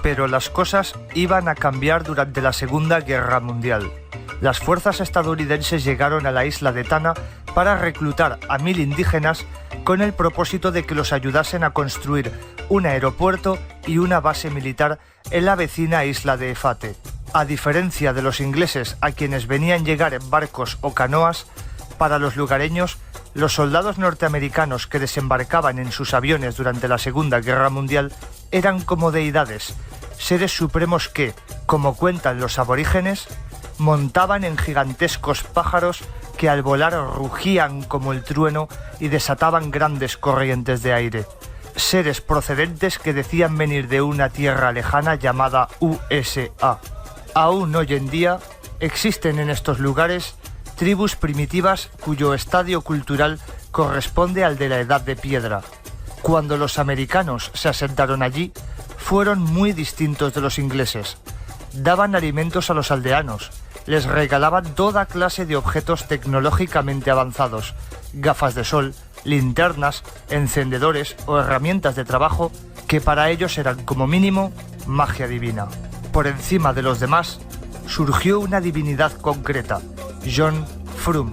Pero las cosas iban a cambiar durante la Segunda Guerra Mundial. Las fuerzas estadounidenses llegaron a la isla de Tanna para reclutar a 1000 indígenas con el propósito de que los ayudasen a construir un aeropuerto y una base militar en la vecina isla de Efate. A diferencia de los ingleses, a quienes venían llegar en barcos o canoas, para los lugareños, los soldados norteamericanos que desembarcaban en sus aviones durante la Segunda Guerra Mundial eran como deidades, seres supremos que, como cuentan los aborígenes, montaban en gigantescos pájaros que al volar rugían como el trueno y desataban grandes corrientes de aire. Seres procedentes que decían venir de una tierra lejana llamada USA. Aún hoy en día existen en estos lugares tribus primitivas cuyo estadio cultural corresponde al de la Edad de Piedra. Cuando los americanos se asentaron allí, fueron muy distintos de los ingleses. Daban alimentos a los aldeanos, les regalaban toda clase de objetos tecnológicamente avanzados, gafas de sol, linternas, encendedores o herramientas de trabajo que para ellos eran como mínimo magia divina. Por encima de los demás, surgió una divinidad concreta, John Frum.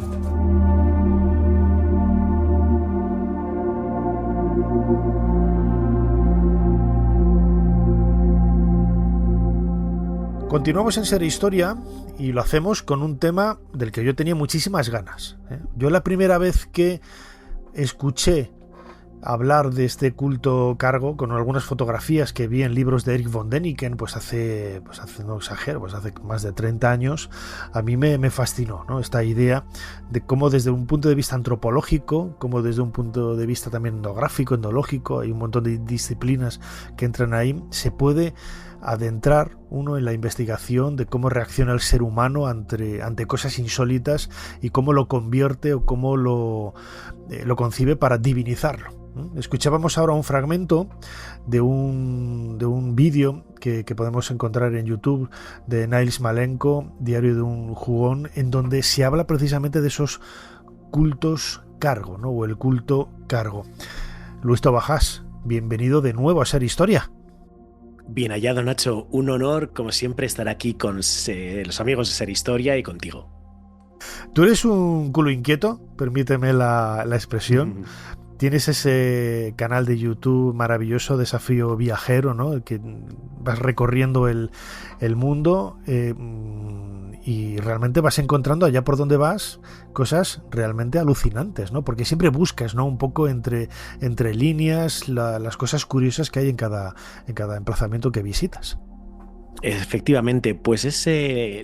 Continuamos en Ser Historia y lo hacemos con un tema del que yo tenía muchísimas ganas. Yo la primera vez que escuché hablar de este culto cargo, con algunas fotografías que vi en libros de Erich von Däniken, pues hace no exagero, pues hace más de 30 años, a mí me fascinó, ¿no? Esta idea de cómo desde un punto de vista antropológico, como desde un punto de vista también etnográfico, etnológico, hay un montón de disciplinas que entran ahí, se puede adentrar uno en la investigación de cómo reacciona el ser humano ante cosas insólitas y cómo lo convierte o cómo lo concibe para divinizarlo. Escuchábamos ahora un fragmento de un vídeo que podemos encontrar en YouTube de Niles Malenko, Diario de un jugón, en donde se habla precisamente de esos cultos cargo, ¿no? O el culto cargo. Luis Tobajas, bienvenido de nuevo a Ser Historia. Bien hallado, Nacho. Un honor, como siempre, estar aquí con los amigos de Ser Historia y contigo. Tú eres un culo inquieto, permíteme la expresión. Tienes ese canal de YouTube maravilloso, Desafío Viajero, ¿no? Que vas recorriendo el mundo y realmente vas encontrando allá por donde vas cosas realmente alucinantes, ¿no? Porque siempre buscas, ¿no? Un poco entre líneas las cosas curiosas que hay en cada emplazamiento que visitas. Efectivamente, pues es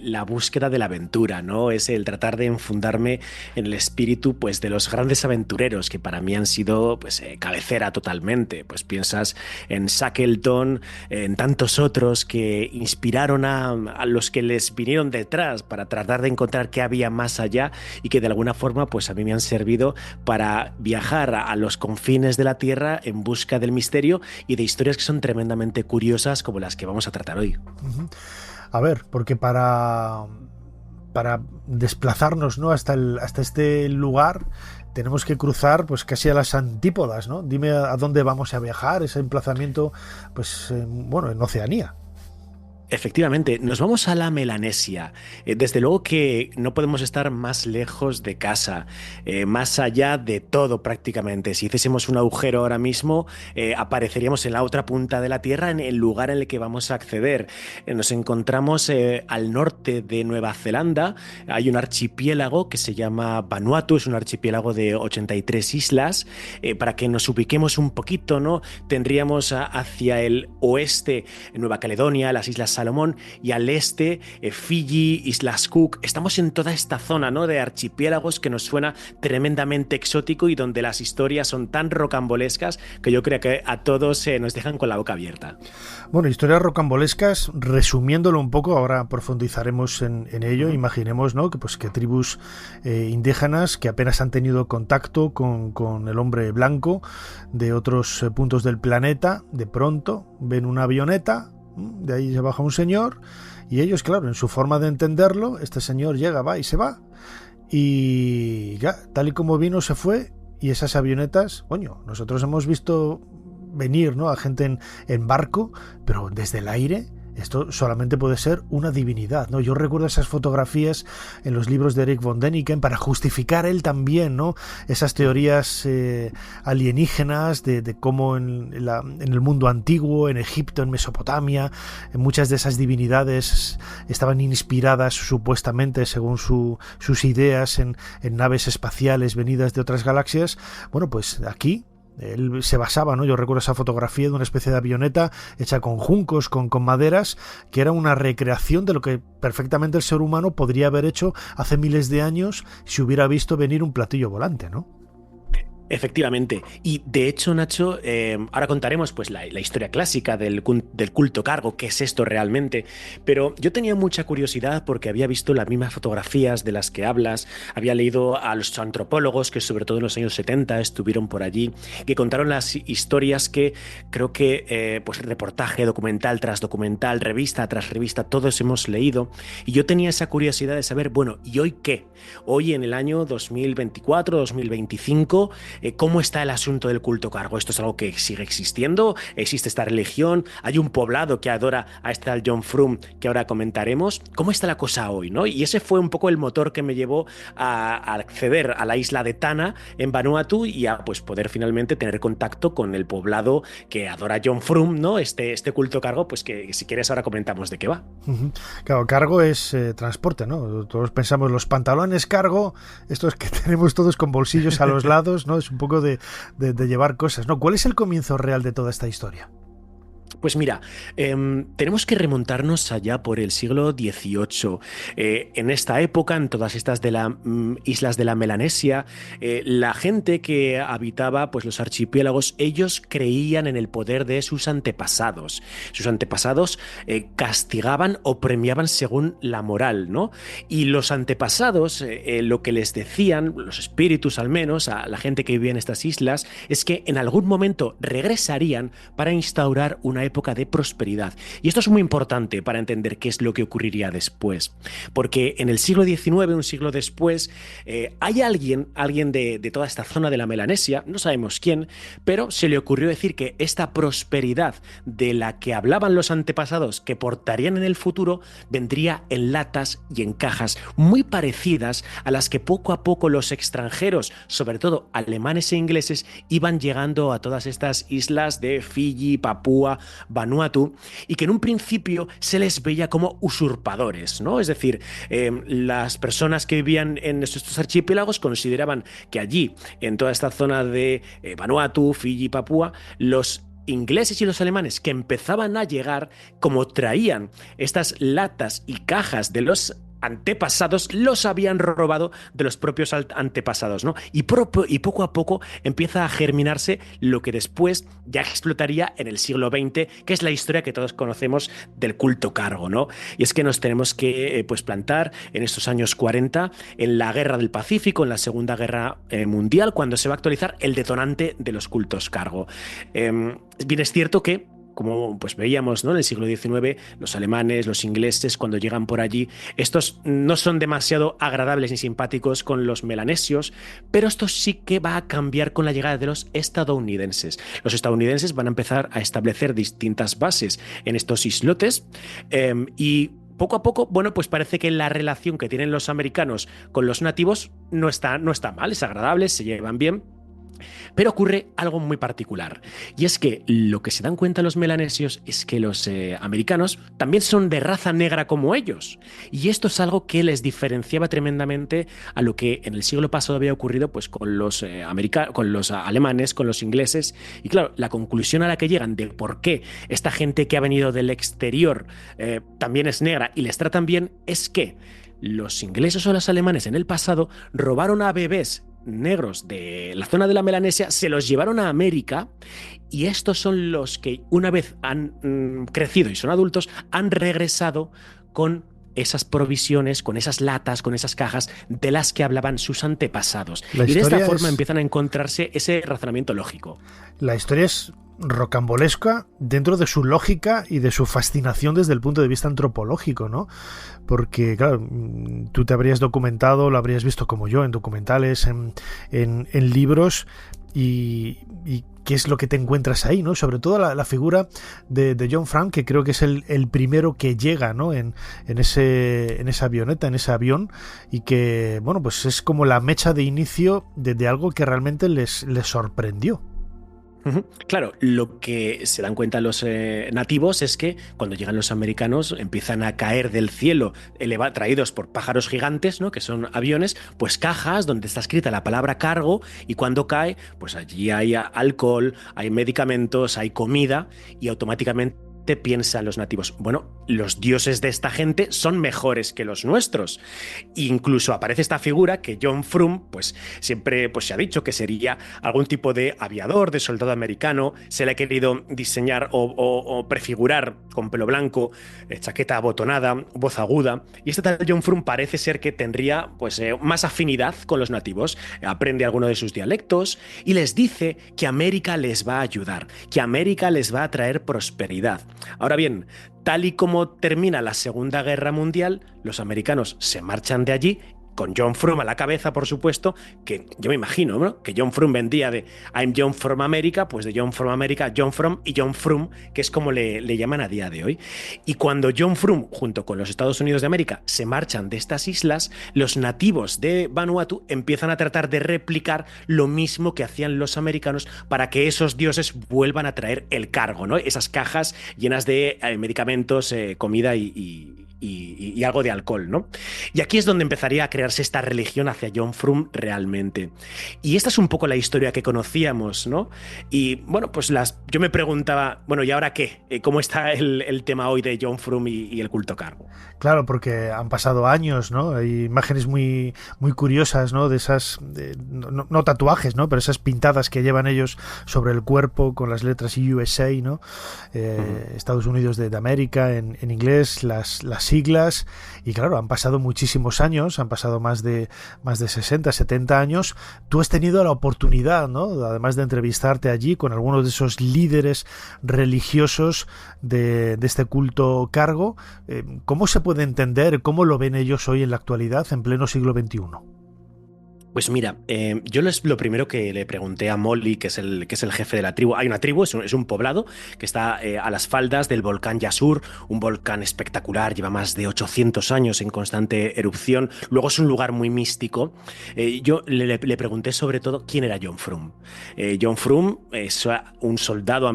la búsqueda de la aventura, ¿no? Es el tratar de enfundarme en el espíritu, pues, de los grandes aventureros que para mí han sido, pues, cabecera totalmente. Pues piensas en Shackleton, en tantos otros que inspiraron a los que les vinieron detrás para tratar de encontrar qué había más allá y que de alguna forma, pues, a mí me han servido para viajar a los confines de la Tierra en busca del misterio y de historias que son tremendamente curiosas como las que vamos a tratar hoy. A ver, porque para desplazarnos, ¿no? hasta este lugar tenemos que cruzar pues casi a las antípodas, ¿no? Dime a dónde vamos a viajar, ese emplazamiento, pues en Oceanía. Efectivamente, nos vamos a la Melanesia. Desde luego que no podemos estar más lejos de casa, más allá de todo prácticamente. Si hiciésemos un agujero ahora mismo, apareceríamos en la otra punta de la Tierra, en el lugar en el que vamos a acceder. Nos encontramos al norte de Nueva Zelanda. Hay un archipiélago que se llama Vanuatu, es un archipiélago de 83 islas. Para que nos ubiquemos un poquito, ¿no? Tendríamos hacia el oeste Nueva Caledonia, las Islas Salomón, y al este Fiji, Islas Cook. Estamos en toda esta zona, ¿no? De archipiélagos que nos suena tremendamente exótico y donde las historias son tan rocambolescas que yo creo que a todos nos dejan con la boca abierta. Bueno, historias rocambolescas, resumiéndolo un poco, ahora profundizaremos en ello. Imaginemos, ¿no? que tribus indígenas que apenas han tenido contacto con el hombre blanco de otros puntos del planeta, de pronto ven una avioneta, de ahí se baja un señor y ellos, claro, en su forma de entenderlo, este señor llega, va y se va y ya, tal y como vino se fue. Y esas avionetas, coño, nosotros hemos visto venir, ¿no?, a gente en barco, pero desde el aire esto solamente puede ser una divinidad, ¿no? Yo recuerdo esas fotografías en los libros de Eric von Däniken para justificar él también, ¿no?, esas teorías alienígenas de cómo en el mundo antiguo, en Egipto, en Mesopotamia, muchas de esas divinidades estaban inspiradas supuestamente, según sus ideas, en naves espaciales venidas de otras galaxias. Bueno, pues aquí él se basaba, ¿no? Yo recuerdo esa fotografía de una especie de avioneta hecha con juncos, con maderas, que era una recreación de lo que perfectamente el ser humano podría haber hecho hace miles de años si hubiera visto venir un platillo volante, ¿no? Efectivamente. Y de hecho, Nacho, ahora contaremos pues la historia clásica del culto cargo, qué es esto realmente, pero yo tenía mucha curiosidad porque había visto las mismas fotografías de las que hablas, había leído a los antropólogos que sobre todo en los años 70 estuvieron por allí, que contaron las historias que creo que pues reportaje, documental tras documental, revista tras revista, todos hemos leído, y yo tenía esa curiosidad de saber, bueno, ¿y hoy qué? Hoy en el año 2024, 2025, ¿cómo está el asunto del culto cargo? ¿Esto es algo que sigue existiendo? ¿Existe esta religión? ¿Hay un poblado que adora a este John Frum que ahora comentaremos? ¿Cómo está la cosa hoy, ¿no? Y ese fue un poco el motor que me llevó a acceder a la isla de Tanna en Vanuatu y a pues poder finalmente tener contacto con el poblado que adora a John Frum, ¿no? Este culto cargo, pues que si quieres ahora comentamos de qué va. Claro, cargo es transporte, ¿no? Todos pensamos los pantalones cargo, estos que tenemos todos con bolsillos a los lados, ¿no? Es un poco de llevar cosas, ¿no? ¿Cuál es el comienzo real de toda esta historia? Pues mira, tenemos que remontarnos allá por el siglo XVIII. En esta época, en todas estas de las islas de la Melanesia, la gente que habitaba pues, los archipiélagos, ellos creían en el poder de sus antepasados. Sus antepasados castigaban o premiaban según la moral, ¿no? Y los antepasados, lo que les decían, los espíritus al menos, a la gente que vivía en estas islas, es que en algún momento regresarían para instaurar una época de prosperidad. Y esto es muy importante para entender qué es lo que ocurriría después. Porque en el siglo XIX, un siglo después, hay alguien de toda esta zona de la Melanesia, no sabemos quién, pero se le ocurrió decir que esta prosperidad de la que hablaban los antepasados que portarían en el futuro, vendría en latas y en cajas muy parecidas a las que poco a poco los extranjeros, sobre todo alemanes e ingleses, iban llegando a todas estas islas de Fiji, Papúa, Vanuatu, y que en un principio se les veía como usurpadores, ¿no? Es decir, las personas que vivían en estos archipiélagos consideraban que allí, en toda esta zona de Vanuatu, Fiji, Papúa, los ingleses y los alemanes que empezaban a llegar, como traían estas latas y cajas de los antepasados, los habían robado de los propios antepasados, ¿no? Y poco a poco empieza a germinarse lo que después ya explotaría en el siglo XX, que es la historia que todos conocemos del culto cargo, ¿no? Y es que nos tenemos que pues plantar en estos años 40, en la Guerra del Pacífico, en la Segunda Guerra Mundial, cuando se va a actualizar el detonante de los cultos cargo. Bien es cierto que, como pues veíamos, ¿no?, en el siglo XIX, los alemanes, los ingleses, cuando llegan por allí, estos no son demasiado agradables ni simpáticos con los melanesios, pero esto sí que va a cambiar con la llegada de los estadounidenses. Los estadounidenses van a empezar a establecer distintas bases en estos islotes y poco a poco, bueno, pues parece que la relación que tienen los americanos con los nativos no está mal, es agradable, se llevan bien. Pero ocurre algo muy particular, y es que lo que se dan cuenta los melanesios es que los americanos también son de raza negra como ellos, y esto es algo que les diferenciaba tremendamente a lo que en el siglo pasado había ocurrido pues, con los alemanes, con los ingleses. Y claro, la conclusión a la que llegan de por qué esta gente que ha venido del exterior también es negra y les tratan bien es que los ingleses o los alemanes en el pasado robaron a bebés negros de la zona de la Melanesia, se los llevaron a América, y estos son los que, una vez han crecido y son adultos, han regresado con esas provisiones, con esas latas, con esas cajas de las que hablaban sus antepasados. Y de esta forma empiezan a encontrarse ese razonamiento lógico. La historia es rocambolesca dentro de su lógica y de su fascinación desde el punto de vista antropológico, ¿no? Porque, claro, tú te habrías documentado, lo habrías visto como yo en documentales, en libros, y qué es lo que te encuentras ahí, ¿no? Sobre todo la figura de John Frum, que creo que es el primero que llega, ¿no? en esa avioneta, en ese avión, y que, bueno, pues es como la mecha de inicio de algo que realmente les sorprendió. Claro, lo que se dan cuenta los nativos es que cuando llegan los americanos empiezan a caer del cielo, traídos por pájaros gigantes, ¿no? Que son aviones, pues cajas donde está escrita la palabra cargo, y cuando cae, pues allí hay alcohol, hay medicamentos, hay comida, y automáticamente piensan los nativos, bueno, los dioses de esta gente son mejores que los nuestros. Incluso aparece esta figura que John Frum, pues siempre pues, se ha dicho que sería algún tipo de aviador, de soldado americano. Se le ha querido diseñar o prefigurar con pelo blanco, chaqueta abotonada, voz aguda. Y este tal John Frum parece ser que tendría pues, más afinidad con los nativos. Aprende alguno de sus dialectos y les dice que América les va a ayudar, que América les va a traer prosperidad. Ahora bien, tal y como termina la Segunda Guerra Mundial, los americanos se marchan de allí, con John Frum a la cabeza, por supuesto, que yo me imagino, ¿no? Que John Frum vendía de I'm John from America, pues de John from America, John Frum y John Frum, que es como le llaman a día de hoy. Y cuando John Frum, junto con los Estados Unidos de América, se marchan de estas islas, los nativos de Vanuatu empiezan a tratar de replicar lo mismo que hacían los americanos para que esos dioses vuelvan a traer el cargo, ¿no? Esas cajas llenas de medicamentos, comida y algo de alcohol, ¿no? Y aquí es donde empezaría a crearse esta religión hacia John Frum realmente. Y esta es un poco la historia que conocíamos, ¿no? Y bueno, pues yo me preguntaba, bueno, ¿y ahora qué? ¿Cómo está el tema hoy de John Frum y el culto cargo? Claro, porque han pasado años, ¿no? Hay imágenes muy, muy curiosas, ¿no? De esas, no tatuajes, ¿no? Pero esas pintadas que llevan ellos sobre el cuerpo con las letras USA, ¿no? Estados Unidos de América en inglés, las siglas, y claro, han pasado muchísimos años, han pasado más de 60, 70 años. Tú has tenido la oportunidad, ¿no? Además de entrevistarte allí con algunos de esos líderes religiosos de este culto cargo. ¿Cómo se puede entender, cómo lo ven ellos hoy en la actualidad, en pleno siglo XXI? Pues mira, yo lo primero que le pregunté a Molly, que es el jefe de la tribu, hay una tribu, es un poblado que está a las faldas del volcán Yasur, un volcán espectacular, lleva más de 800 años en constante erupción, luego es un lugar muy místico. Yo le pregunté sobre todo quién era John Frum. John Frum fue un soldado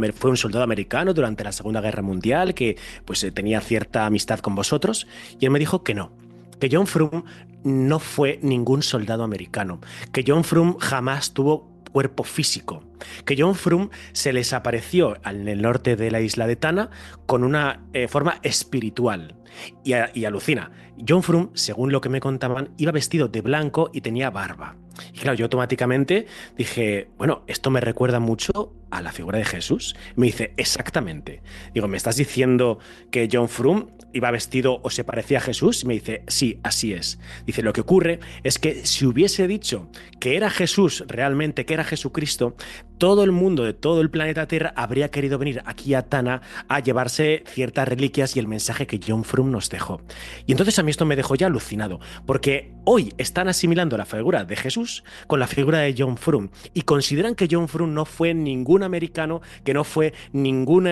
americano durante la Segunda Guerra Mundial que pues, tenía cierta amistad con vosotros, y él me dijo que no, que John Frum no fue ningún soldado americano, que John Frum jamás tuvo cuerpo físico, que John Frum se les apareció en el norte de la isla de Tanna con una forma espiritual. Y alucina, John Frum, según lo que me contaban, iba vestido de blanco y tenía barba. Y claro, yo automáticamente dije, bueno, esto me recuerda mucho a la figura de Jesús. Me dice, exactamente. Digo, ¿me estás diciendo que John Frum iba vestido o se parecía a Jesús? Y me dice, sí, así es. Dice, lo que ocurre es que si hubiese dicho que era Jesús realmente, que era Jesucristo, todo el mundo de todo el planeta Tierra habría querido venir aquí a Tanna a llevarse ciertas reliquias y el mensaje que John Frum nos dejó. Y entonces a mí esto me dejó ya alucinado, porque hoy están asimilando la figura de Jesús con la figura de John Frum y consideran que John Frum no fue ningún americano, que no fue ningún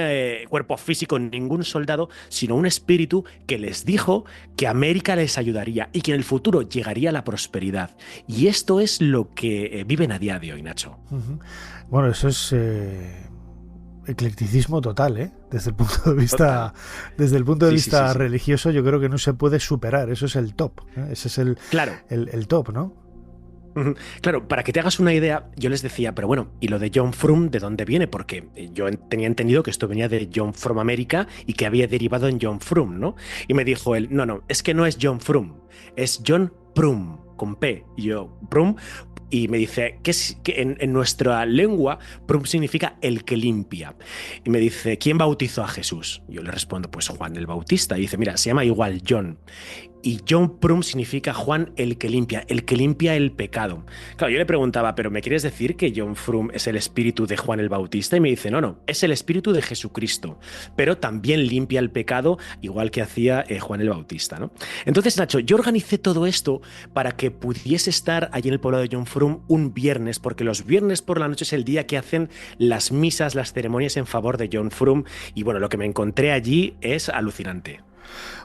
cuerpo físico, ningún soldado, sino un espíritu que les dijo que América les ayudaría y que en el futuro llegaría la prosperidad. Y esto es lo que viven a día de hoy, Nacho. Bueno, eso es eclecticismo total, ¿eh? Desde el punto de vista, sí. Religioso, yo creo que no se puede superar. Eso es el top, ¿eh? Ese es el top, ¿no? Claro, para que te hagas una idea, yo les decía, pero bueno, ¿y lo de John Frum de dónde viene? Porque yo tenía entendido que esto venía de John from America y que había derivado en John Frum, ¿no? Y me dijo él, no, es que no es John Frum, es John Prum, con P. Y yo, Prum. Y me dice que en nuestra lengua Prum significa el que limpia. Y me dice, ¿quién bautizó a Jesús? Y yo le respondo, pues Juan el Bautista. Y dice, mira, se llama igual John. Y John Prum significa Juan el que limpia el pecado. Claro, yo le preguntaba, ¿pero me quieres decir que John Frum es el espíritu de Juan el Bautista? Y me dice, no, es el espíritu de Jesucristo, pero también limpia el pecado, igual que hacía Juan el Bautista, ¿no? Entonces, Nacho, yo organicé todo esto para que pudiese estar allí en el pueblo de John Frum Frum un viernes, porque los viernes por la noche es el día que hacen las misas, las ceremonias en favor de John Frum, y bueno, lo que me encontré allí es alucinante.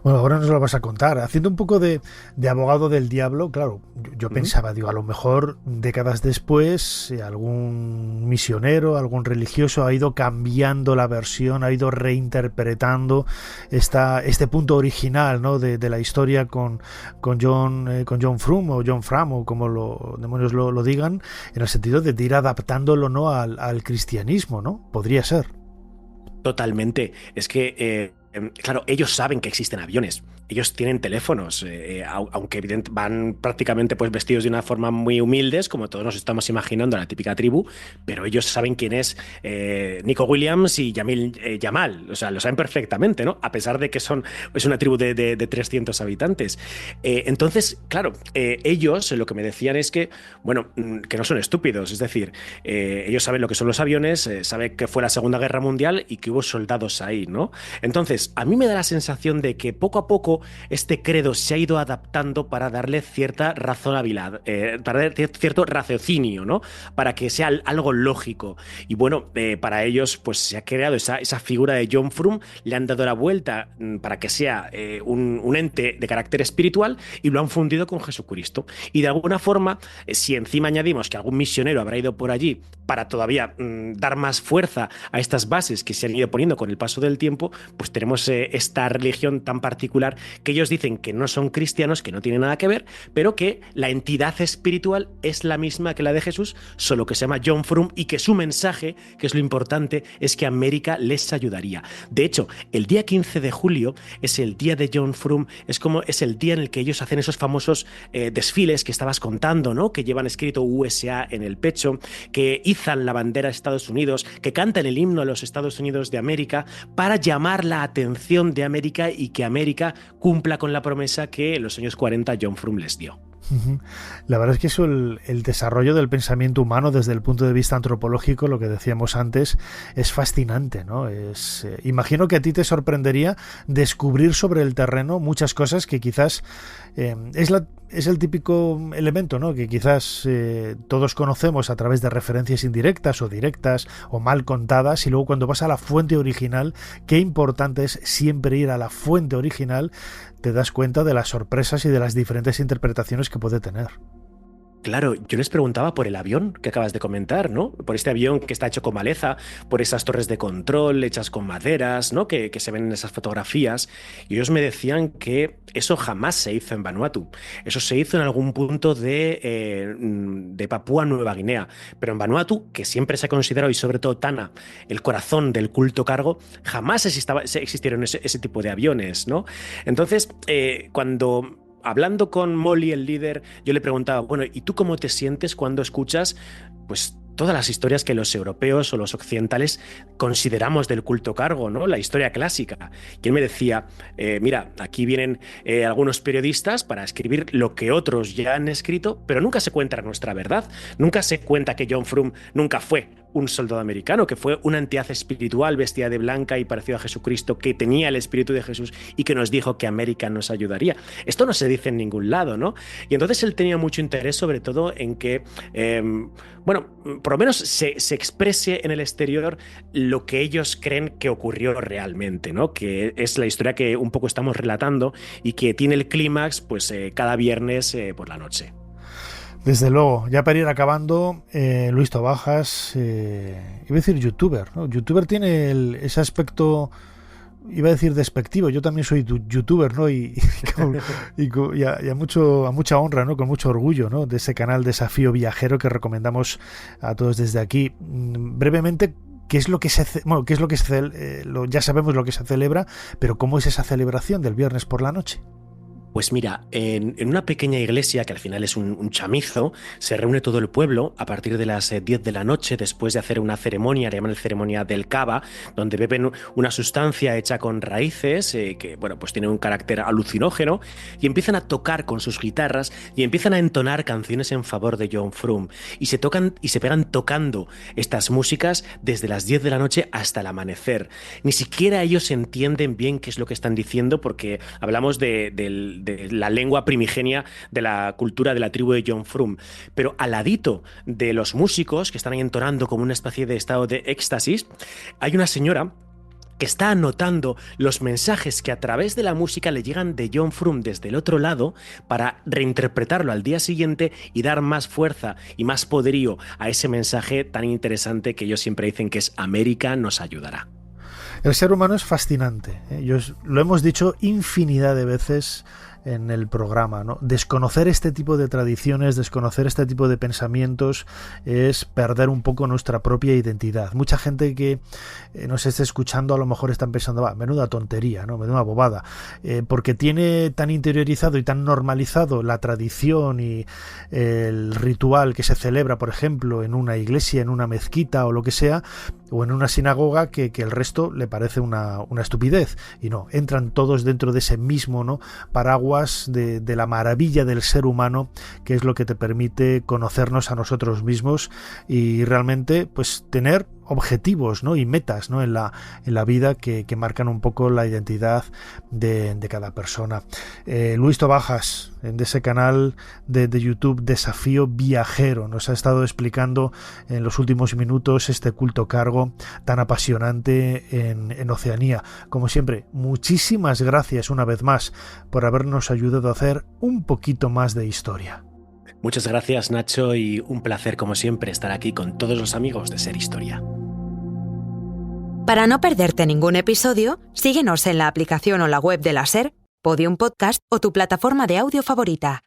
Bueno, ahora nos lo vas a contar. Haciendo un poco de abogado del diablo, claro, yo pensaba, digo, a lo mejor décadas después algún misionero, algún religioso ha ido cambiando la versión, ha ido reinterpretando este punto original, ¿no?, de la historia con John Frum o John Frum o como demonios lo digan, en el sentido de ir adaptándolo, ¿no?, al cristianismo, ¿no? Podría ser. Totalmente. Es que claro, ellos saben que existen aviones, ellos tienen teléfonos, aunque evidentemente van prácticamente pues vestidos de una forma muy humildes, como todos nos estamos imaginando a la típica tribu, pero ellos saben quién es Nico Williams y Yamil Yamal, o sea, lo saben perfectamente, ¿no? A pesar de que es una tribu de 300 habitantes. Entonces, claro, ellos lo que me decían es que, bueno, que no son estúpidos, es decir, ellos saben lo que son los aviones, saben que fue la Segunda Guerra Mundial y que hubo soldados ahí, ¿no? Entonces, a mí me da la sensación de que poco a poco este credo se ha ido adaptando para darle cierta razonabilidad, para darle cierto raciocinio, ¿no? Para que sea algo lógico. Y bueno, para ellos pues se ha creado esa figura de John Frum, le han dado la vuelta para que sea un ente de carácter espiritual y lo han fundido con Jesucristo. Y de alguna forma, si encima añadimos que algún misionero habrá ido por allí para todavía dar más fuerza a estas bases que se han ido poniendo con el paso del tiempo, pues tenemos esta religión tan particular que ellos dicen que no son cristianos, que no tienen nada que ver, pero que la entidad espiritual es la misma que la de Jesús, solo que se llama John Frum y que su mensaje, que es lo importante, es que América les ayudaría. De hecho, el día 15 de julio es el día de John Frum, es el día en el que ellos hacen esos famosos desfiles que estabas contando, ¿no? Que llevan escrito USA en el pecho, que izan la bandera de Estados Unidos, que cantan el himno a los Estados Unidos de América para llamar la atención de América y que América cumpla con la promesa que en los años 40 John Frum les dio. La verdad es que eso, el desarrollo del pensamiento humano desde el punto de vista antropológico, lo que decíamos antes, es fascinante, ¿no? Imagino que a ti te sorprendería descubrir sobre el terreno muchas cosas que quizás es el típico elemento, ¿no?, que quizás todos conocemos a través de referencias indirectas o directas o mal contadas, y luego cuando vas a la fuente original, qué importante es siempre ir a la fuente original, te das cuenta de las sorpresas y de las diferentes interpretaciones que puede tener. Claro, yo les preguntaba por el avión que acabas de comentar, ¿no? Por este avión que está hecho con maleza, por esas torres de control hechas con maderas, ¿no? Que se ven en esas fotografías. Y ellos me decían que eso jamás se hizo en Vanuatu. Eso se hizo en algún punto de Papúa Nueva Guinea. Pero en Vanuatu, que siempre se ha considerado, y sobre todo Tana, el corazón del culto cargo, jamás existieron ese tipo de aviones, ¿no? Entonces, hablando con Molly, el líder, yo le preguntaba, bueno, ¿y tú cómo te sientes cuando escuchas, pues, todas las historias que los europeos o los occidentales consideramos del culto cargo, ¿no? La historia clásica. Y él me decía, mira, aquí vienen algunos periodistas para escribir lo que otros ya han escrito, pero nunca se cuenta nuestra verdad. Nunca se cuenta que John Frum nunca fue un soldado americano, que fue una entidad espiritual vestida de blanca y parecido a Jesucristo, que tenía el espíritu de Jesús y que nos dijo que América nos ayudaría. Esto no se dice en ningún lado, ¿no? Y entonces él tenía mucho interés sobre todo en que, bueno, por lo menos se exprese en el exterior lo que ellos creen que ocurrió realmente, ¿no? Que es la historia que un poco estamos relatando y que tiene el clímax pues cada viernes por la noche. Desde luego, ya para ir acabando, Luis Tobajas, iba a decir youtuber, ¿no? Youtuber tiene ese aspecto, iba a decir despectivo. Yo también soy youtuber, ¿no? Y a mucha honra, ¿no? Con mucho orgullo, ¿no? De ese canal Desafío Viajero que recomendamos a todos desde aquí. Brevemente, ¿qué es lo que ya sabemos lo que se celebra, pero ¿cómo es esa celebración del viernes por la noche? Pues mira, en una pequeña iglesia, que al final es un chamizo, se reúne todo el pueblo a partir de las 10 de la noche, después de hacer una ceremonia, le llaman ceremonia del cava, donde beben una sustancia hecha con raíces, que bueno, pues tiene un carácter alucinógeno, y empiezan a tocar con sus guitarras y empiezan a entonar canciones en favor de John Frum. Y se pegan tocando estas músicas desde las 10 de la noche hasta el amanecer. Ni siquiera ellos entienden bien qué es lo que están diciendo, porque hablamos del de la lengua primigenia de la cultura de la tribu de John Frum. Pero al ladito de los músicos que están ahí entonando como una especie de estado de éxtasis, hay una señora que está anotando los mensajes que a través de la música le llegan de John Frum desde el otro lado para reinterpretarlo al día siguiente y dar más fuerza y más poderío a ese mensaje tan interesante que ellos siempre dicen que es América nos ayudará. El ser humano es fascinante, ¿eh? Lo hemos dicho infinidad de veces en el programa, ¿no? Desconocer este tipo de tradiciones, desconocer este tipo de pensamientos es perder un poco nuestra propia identidad. Mucha gente que nos esté escuchando a lo mejor están pensando, menuda tontería, ¿no? Menuda bobada, porque tiene tan interiorizado y tan normalizado la tradición y el ritual que se celebra, por ejemplo, en una iglesia, en una mezquita o lo que sea, o en una sinagoga, que el resto le parece una estupidez. Y no, entran todos dentro de ese mismo, ¿no?, paraguas de la maravilla del ser humano, que es lo que te permite conocernos a nosotros mismos y realmente pues tener objetivos, ¿no?, y metas, ¿no?, en la vida que marcan un poco la identidad de cada persona. Luis Tobajas, de ese canal de YouTube Desafío Viajero, nos ha estado explicando en los últimos minutos este culto cargo tan apasionante en Oceanía. Como siempre, muchísimas gracias una vez más por habernos ayudado a hacer un poquito más de historia. Muchas gracias, Nacho, y un placer como siempre estar aquí con todos los amigos de Ser Historia. Para no perderte ningún episodio, síguenos en la aplicación o la web de la SER, Podium Podcast o tu plataforma de audio favorita.